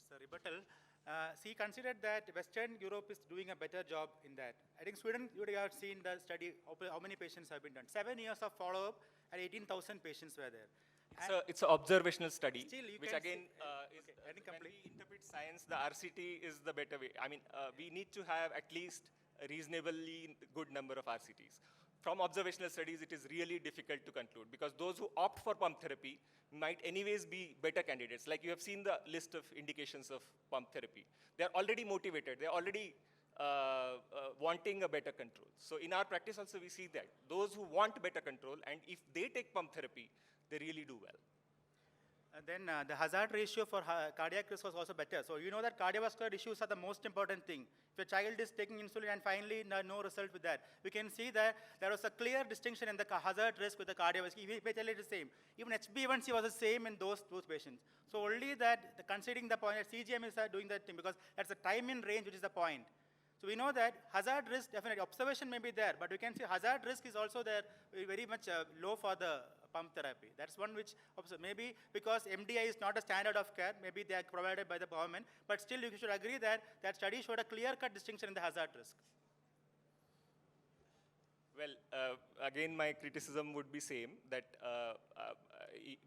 as a rebuttal. See, considered that Western Europe is doing a better job in that. I think Sweden, you would have seen the study, how many patients have been done. 7 years of follow-up and 18,000 patients were there. It's an observational study, still which again is, okay, when we interpret science, the RCT is the better way. I mean, we need to have at least a reasonably good number of RCTs. From observational studies, it is really difficult to conclude because those who opt for pump therapy might anyways be better candidates. Like you have seen the list of indications of pump therapy. They're already motivated. They're already wanting a better control. So in our practice also we see that. Those who want better control, and if they take pump therapy, they really do well. Then the hazard ratio for cardiac risk was also better. So you know that cardiovascular issues are the most important thing. If a child is taking insulin and finally no result with that, we can see that there was a clear distinction in the hazard risk with the cardiovascular. We tell it the same. Even HbA1c was the same in those patients. So only that, considering the point that CGM is doing that thing, because that's the time in range which is the point. So we know that hazard risk, definitely, observation may be there, but we can see hazard risk is also there, very much low for the pump therapy. That's one which, maybe because MDI is not a standard of care, maybe they are provided by the government, but still you should agree that that study showed a clear-cut distinction in the hazard risk. Well, again, my criticism would be same, that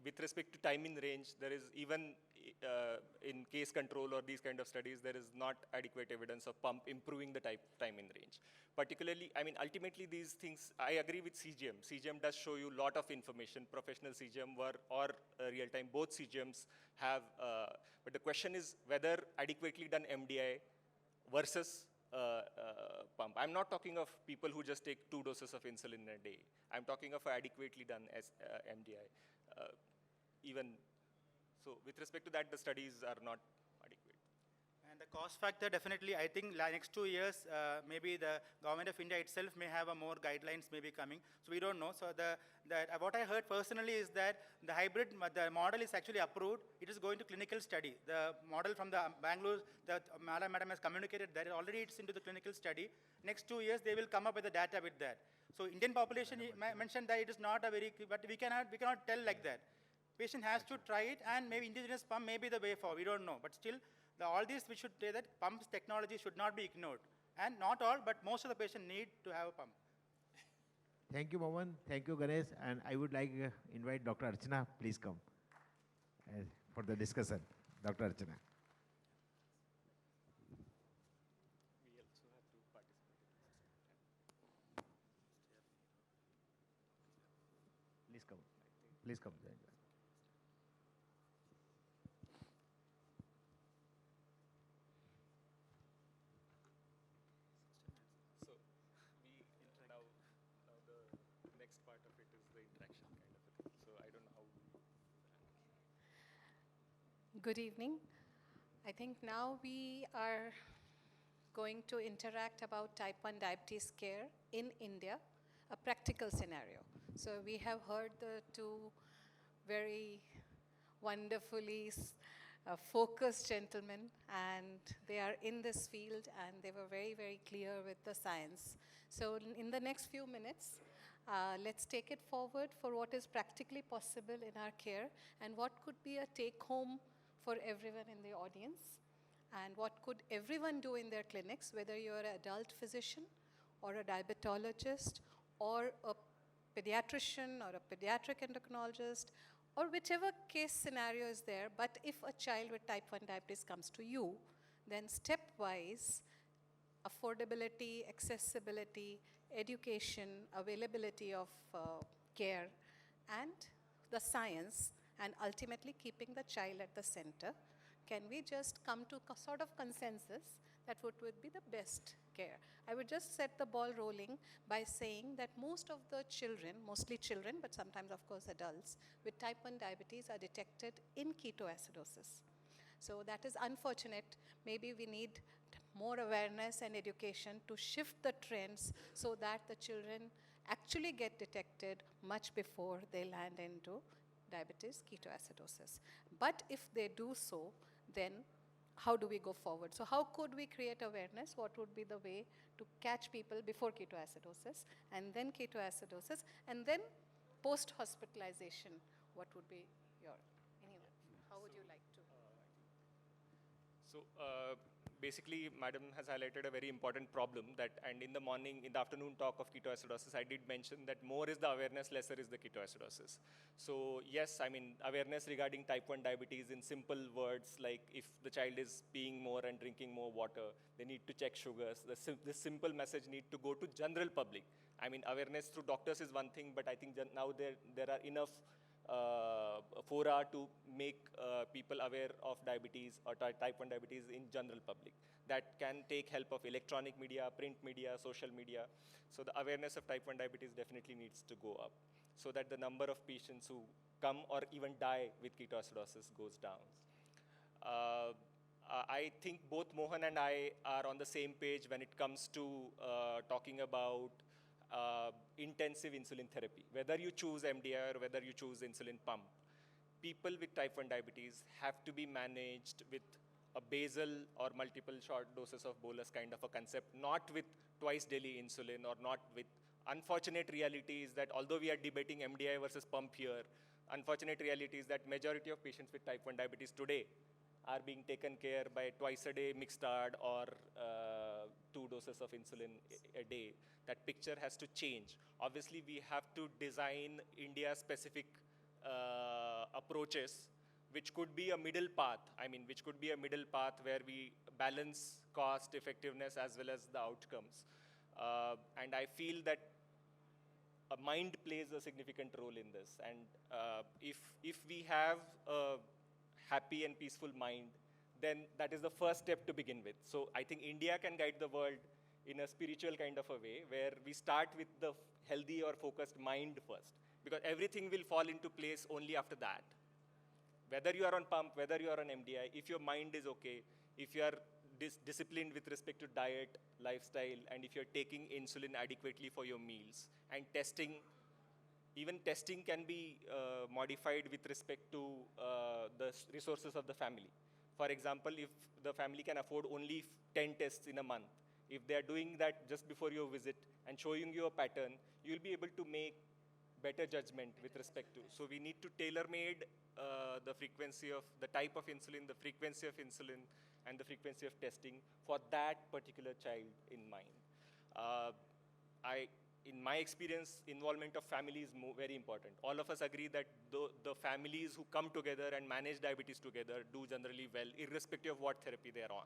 with respect to time in range, there is even in case control or these kind of studies, there is not adequate evidence of pump improving the time in range. Particularly, I mean, ultimately these things, I agree with CGM. CGM does show you a lot of information, professional CGM or real time, both CGMs have, but the question is whether adequately done MDI versus pump. I'm not talking of people who just take 2 doses of insulin in a day. I'm talking of adequately done as MDI. Even so, with respect to that, the studies are not adequate. And the cost factor, definitely, I think next 2 years, maybe the government of India itself may have more guidelines maybe coming. So we don't know. So what I heard personally is that the hybrid, the model is actually approved. It is going to clinical study. The model from the Bangalore, that Madam has communicated that already it's into the clinical study. Next 2 years, they will come up with the data with that. So Indian population, he mentioned that it is not a very, but we cannot tell like that. Patient has to try it, and maybe indigenous pump may be the way forward. We don't know. But still, all these we should say that pumps technology should not be ignored. And not all, but most of the patients need to have a pump. Thank you, Mohan. Thank you, Ganesh. And I would like to invite Dr. Archana. Please come for the discussion. Dr. Archana. We also have to participate. Please come. Please come. Now the next part of it is the interaction kind of a thing. So I don't know how. Good evening. I think now we are going to interact about type 1 diabetes care in India, a practical scenario. So we have heard the 2 very wonderfully focused gentlemen, and they are in this field, and they were very, very clear with the science. So in the next few minutes, let's take it forward for what is practically possible in our care, and what could be a take-home for everyone in the audience, and what could everyone do in their clinics, whether you're an adult physician or a diabetologist or a pediatrician or a pediatric endocrinologist, or whichever case scenario is there. But if a child with type 1 diabetes comes to you, then stepwise, affordability, accessibility, education, availability of care, and the science, and ultimately keeping the child at the center, can we just come to a sort of consensus that what would be the best care? I would just set the ball rolling by saying that most of the children, mostly children, but sometimes of course adults, with type 1 diabetes are detected in ketoacidosis. So that is unfortunate. Maybe we need more awareness and education to shift the trends so that the children actually get detected much before they land into diabetes ketoacidosis. But if they do so, then how do we go forward? So how could we create awareness? What would be the way to catch people before ketoacidosis, and then ketoacidosis, and then post-hospitalization? What would be your, anyway, how would you like to? So basically, Madam has highlighted a very important problem that, and in the morning, in the afternoon talk of ketoacidosis, I did mention that more is the awareness, lesser is the ketoacidosis. So yes, I mean, awareness regarding type 1 diabetes in simple words, like if the child is peeing more and drinking more water, they need to check sugars. This simple message need to go to general public. I mean, awareness through doctors is one thing, but I think now there are enough fora to make people aware of diabetes or type 1 diabetes in general public. That can take help of electronic media, print media, social media. So the awareness of type 1 diabetes definitely needs to go up so that the number of patients who come or even die with ketoacidosis goes down. I think both Mohan and I are on the same page when it comes to talking about intensive insulin therapy. Whether you choose MDI or whether you choose insulin pump, people with type 1 diabetes have to be managed with a basal or multiple short doses of bolus kind of a concept, not with twice daily insulin or not with, unfortunate reality is that although we are debating MDI versus pump here, unfortunate reality is that majority of patients with type 1 diabetes today are being taken care by twice a day mixed-ard or 2 doses of insulin a day. That picture has to change. Obviously, we have to design India-specific approaches, which could be a middle path. I mean, which could be a middle path where we balance cost, effectiveness, as well as the outcomes. And I feel that mind plays a significant role in this. And if we have a happy and peaceful mind, then that is the first step to begin with. So I think India can guide the world in a spiritual kind of a way, where we start with the healthy or focused mind first, because everything will fall into place only after that. Whether you are on pump, whether you are on MDI, if your mind is okay, if you are disciplined with respect to diet, lifestyle, and if you're taking insulin adequately for your meals, and testing, even testing can be modified with respect to the resources of the family. For example, if the family can afford only 10 tests in a month, if they are doing that just before your visit and showing you a pattern, you'll be able to make better judgment with respect to. So we need to tailor-made the frequency of, the type of insulin, the frequency of insulin, and the frequency of testing for that particular child in mind. In my experience, involvement of family is very important. All of us agree that the families who come together and manage diabetes together do generally well, irrespective of what therapy they are on.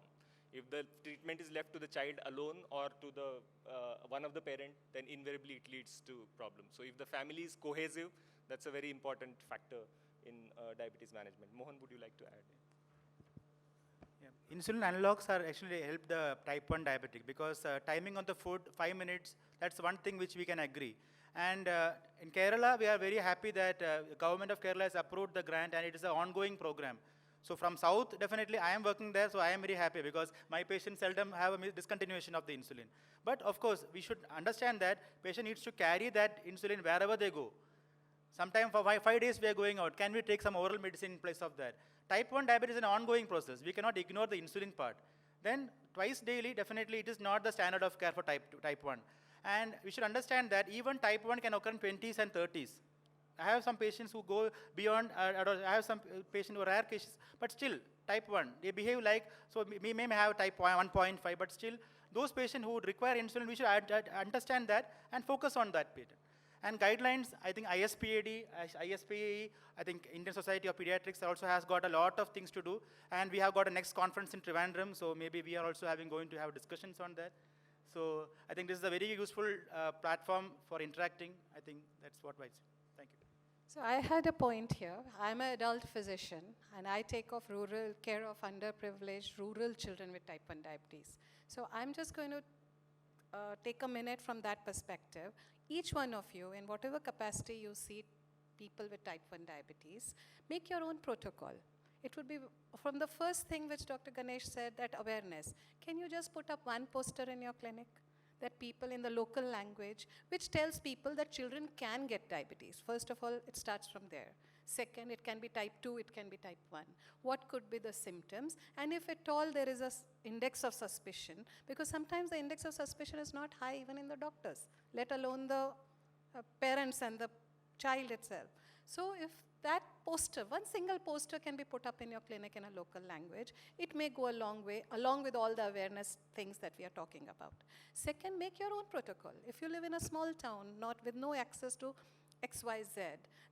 If the treatment is left to the child alone or to the one of the parent, then invariably it leads to problems. So if the family is cohesive, that's a very important factor in diabetes management. Mohan, would you like to add? Yeah. Insulin analogs are actually help the type 1 diabetic, because timing on the food, 5 minutes, that's one thing which we can agree. And in Kerala, we are very happy that the government of Kerala has approved the grant, and it is an ongoing program. So from South, definitely I am working there, so I am very happy because my patients seldom have a discontinuation of the insulin. But of course, we should understand that patient needs to carry that insulin wherever they go. Sometimes for 5 days we are going out. Can we take some oral medicine in place of that? Type 1 diabetes is an ongoing process. We cannot ignore the insulin part. Then twice daily, definitely it is not the standard of care for type 1. And we should understand that even type 1 can occur in 20s and 30s. I have some patients who go beyond, I have some patients who are rare cases, but still type 1, they behave like, so we may have type 1.5, but still those patients who require insulin, we should understand that and focus on that patient. And guidelines, I think ISPAD, ISPAE, I think Indian Society of Pediatrics also has got a lot of things to do, and we have got a next conference in Trivandrum, so maybe we are also going to have discussions on that. So I think this is a very useful platform for interacting. I think that's what I say. Thank you. So I had a point here. I'm an adult physician, and I take care of underprivileged rural children with type 1 diabetes. So I'm just going to take a minute from that perspective. Each one of you, in whatever capacity you see people with type 1 diabetes, make your own protocol. It would be from the first thing which Dr. Ganesh said, that awareness. Can you just put up one poster in your clinic that people in the local language, which tells people that children can get diabetes? First of all, it starts from there. Second, it can be type 2, it can be type 1. What could be the symptoms? And if at all there is an index of suspicion, because sometimes the index of suspicion is not high even in the doctors, let alone the parents and the child itself. So if that poster, one single poster can be put up in your clinic in a local language. It may go a long way, along with all the awareness things that we are talking about. Second, make your own protocol. If you live in a small town, not with no access to XYZ,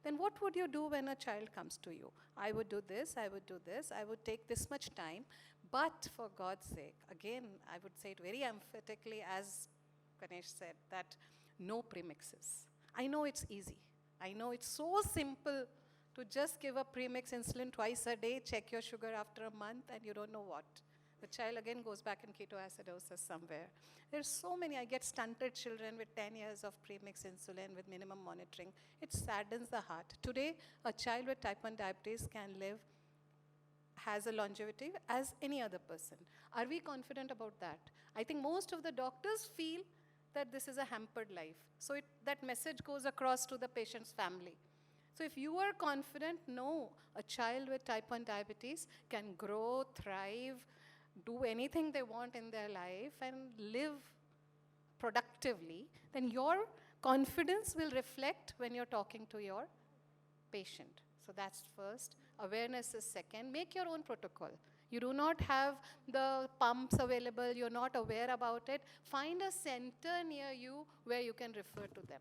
then what would you do when a child comes to you? I would do this, I would do this, I would take this much time, but for God's sake, again, I would say it very emphatically, as Ganesh said, that no premixes. I know it's easy. I know it's so simple to just give a premix insulin twice a day, check your sugar after a month, and you don't know what. The child again goes back in ketoacidosis somewhere. There's so many. I get stunted children with 10 years of premix insulin with minimum monitoring. It saddens the heart. Today, a child with type 1 diabetes can live, has a longevity as any other person. Are we confident about that? I think most of the doctors feel that this is a hampered life. So that message goes across to the patient's family. So if you are confident, no, a child with type 1 diabetes can grow, thrive, do anything they want in their life and live productively, then your confidence will reflect when you're talking to your patient. So that's first. Awareness is second. Make your own protocol. You do not have the pumps available, you're not aware about it. Find a center near you where you can refer to them.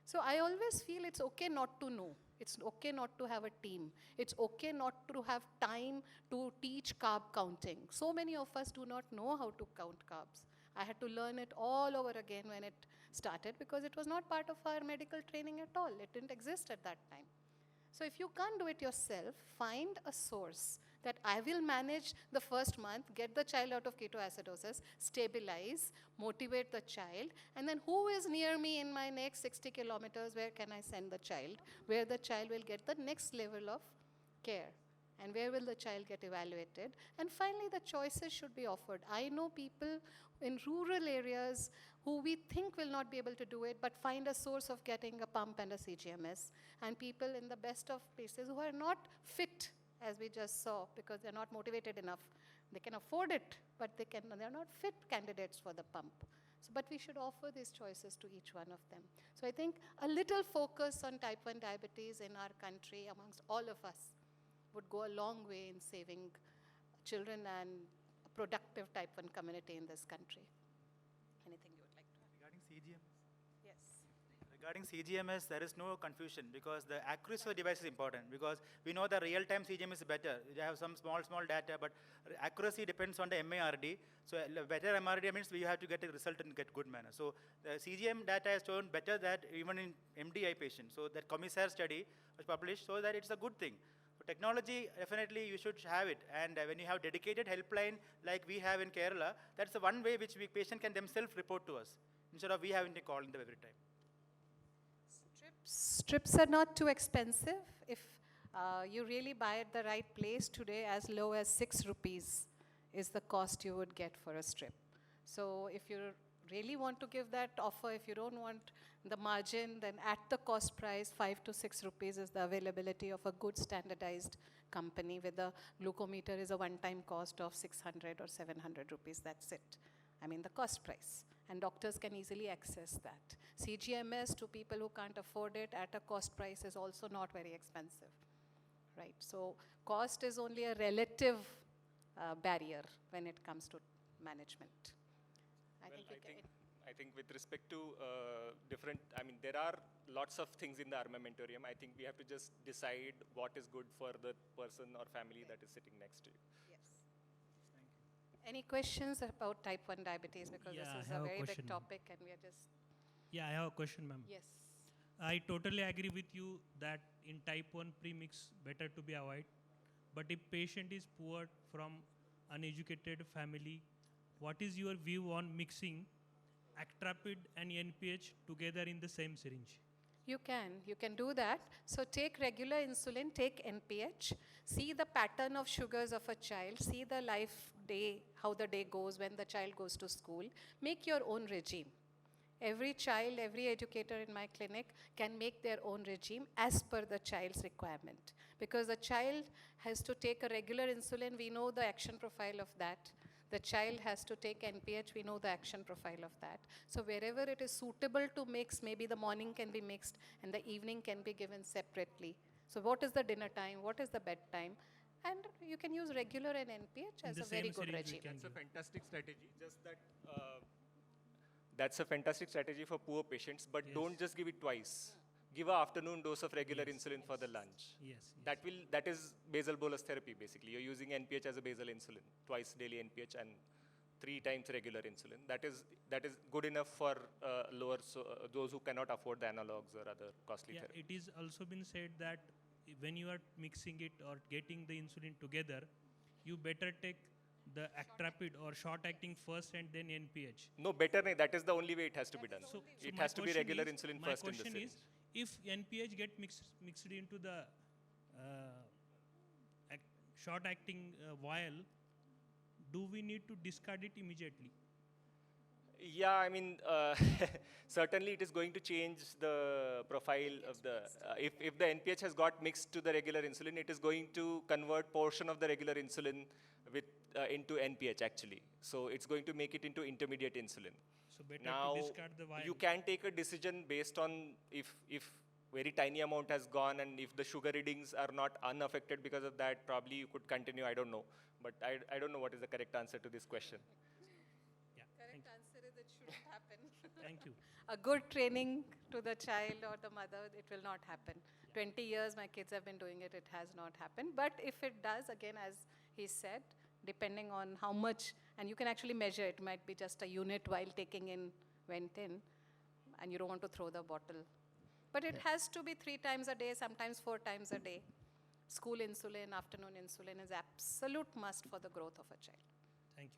So I always feel it's okay not to know. It's okay not to have a team. It's okay not to have time to teach carb counting. So many of us do not know how to count carbs. I had to learn it all over again when it started because it was not part of our medical training at all. It didn't exist at that time. So if you can't do it yourself, find a source that I will manage the first month, get the child out of ketoacidosis, stabilize, motivate the child, and then who is near me in my next 60 kilometers, where can I send the child, where the child will get the next level of care, and where will the child get evaluated. And finally, the choices should be offered. I know people in rural areas who we think will not be able to do it, but find a source of getting a pump and a CGMS, and people in the best of places who are not fit, as we just saw, because they're not motivated enough. They can afford it, but they're not fit candidates for the pump. So, but we should offer these choices to each one of them. So I think a little focus on type 1 diabetes in our country amongst all of us would go a long way in saving children and a productive type 1 community in this country. Anything you would like to add? Regarding CGMS? Yes. Regarding CGMS, there is no confusion because the accuracy of the device is important because we know the real-time CGMS is better. You have some small data, but accuracy depends on the MARD. So better MARD means we have to get a result in get good manner. So the CGM data has shown better that even in MDI patients. So that Commissar study was published so that it's a good thing. So technology, definitely you should have it. And when you have dedicated helpline like we have in Kerala, that's the one way which patient can themselves report to us instead of we having to call them every time. Strips are not too expensive. If you really buy at the right place today, as low as 6 rupees is the cost you would get for a strip. So if you really want to give that offer, if you don't want the margin, then at the cost price, 5 to 6 rupees is the availability of a good standardized company with a glucometer is a one-time cost of 600 or 700 rupees, that's it. I mean the cost price. And doctors can easily access that. CGMS to people who can't afford it at a cost price is also not very expensive, right? So cost is only a relative barrier when it comes to management. I think with respect to there are lots of things in the armamentarium. I think we have to just decide what is good for the person or family that is sitting next to you. Yes. Any questions about type 1 diabetes? Because Yeah, this is I a have a very big question, ma'am. topic and we are just, Yeah, I have a question, ma'am. yes. I totally agree with you that in type 1 premix, better to be avoid. But if patient is poor from uneducated family, what is your view on mixing Actrapid and NPH together in the same syringe? You can do that. So take regular insulin, take NPH, see the pattern of sugars of a child, see the how the day goes when the child goes to school, make your own regime. Every child, every educator in my clinic can make their own regime as per the child's requirement. Because the child has to take a regular insulin, we know the action profile of that. The child has to take NPH, we know the action profile of that. So wherever it is suitable to mix, maybe the morning can be mixed and the evening can be given separately. So what is the dinner time? What is the bedtime? And you can use regular and NPH as the a very same good syringe we regimen. can That's a give. fantastic strategy. Just that that's a fantastic strategy for poor patients, but Yes. don't just give it twice. Give an afternoon dose of regular Yes, insulin for the lunch. Yes. That is basal bolus therapy basically. You're using NPH as a basal insulin, twice daily NPH and 3 times regular insulin. That is good enough for those who cannot afford the analogs or other costly Yeah, therapy. it is also been said that when you are mixing it or getting the insulin together, you better take the actrapid or short acting first and then NPH. No, better nahi. That is the only way it has to be done. So It my has to be question regular is- insulin my first in the question syringe. is, if NPH get mixed into the short acting vial, do we need to discard it immediately? Yeah, I mean, certainly it is going to change the profile of the, if the NPH has got mixed to the regular insulin, it is going to convert portion of the regular insulin into NPH actually. So it's going to make it into intermediate insulin. So better Now, to discard the vial. you can take a decision based on if very tiny amount has gone and if the sugar readings are not unaffected because of that, probably you could continue, I don't know. But I don't know what is the correct answer to this question. Yeah, Correct answer is it shouldn't happen. thank you. A good training to the child or the mother, it will not happen. 20 years my kids have been doing it, it has not happened. But if it does, again, as he said, depending on how much, and you can actually measure, it might be just a unit while taking in, went in, and you don't want to throw the bottle. But it has to be 3 times a day, sometimes 4 times a day. School insulin, afternoon insulin is absolute must for the growth of a child. Thank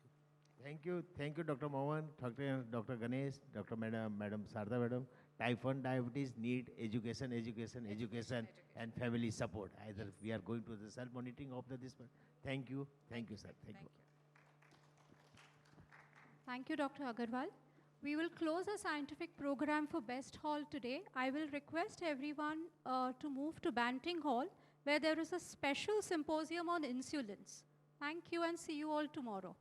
you. Thank you, Dr. Mohan, Dr. Ganesh, Dr. Madam Sarda Madam. Type 1 diabetes need education, and family support. Either we are going to the self-monitoring of this one. Thank you, sir. Thank you. Thank you, Dr. Agarwal. We will close our scientific program for Best Hall today. I will request everyone to move to Banting Hall, where there is a special symposium on insulins. Thank you and see you all tomorrow.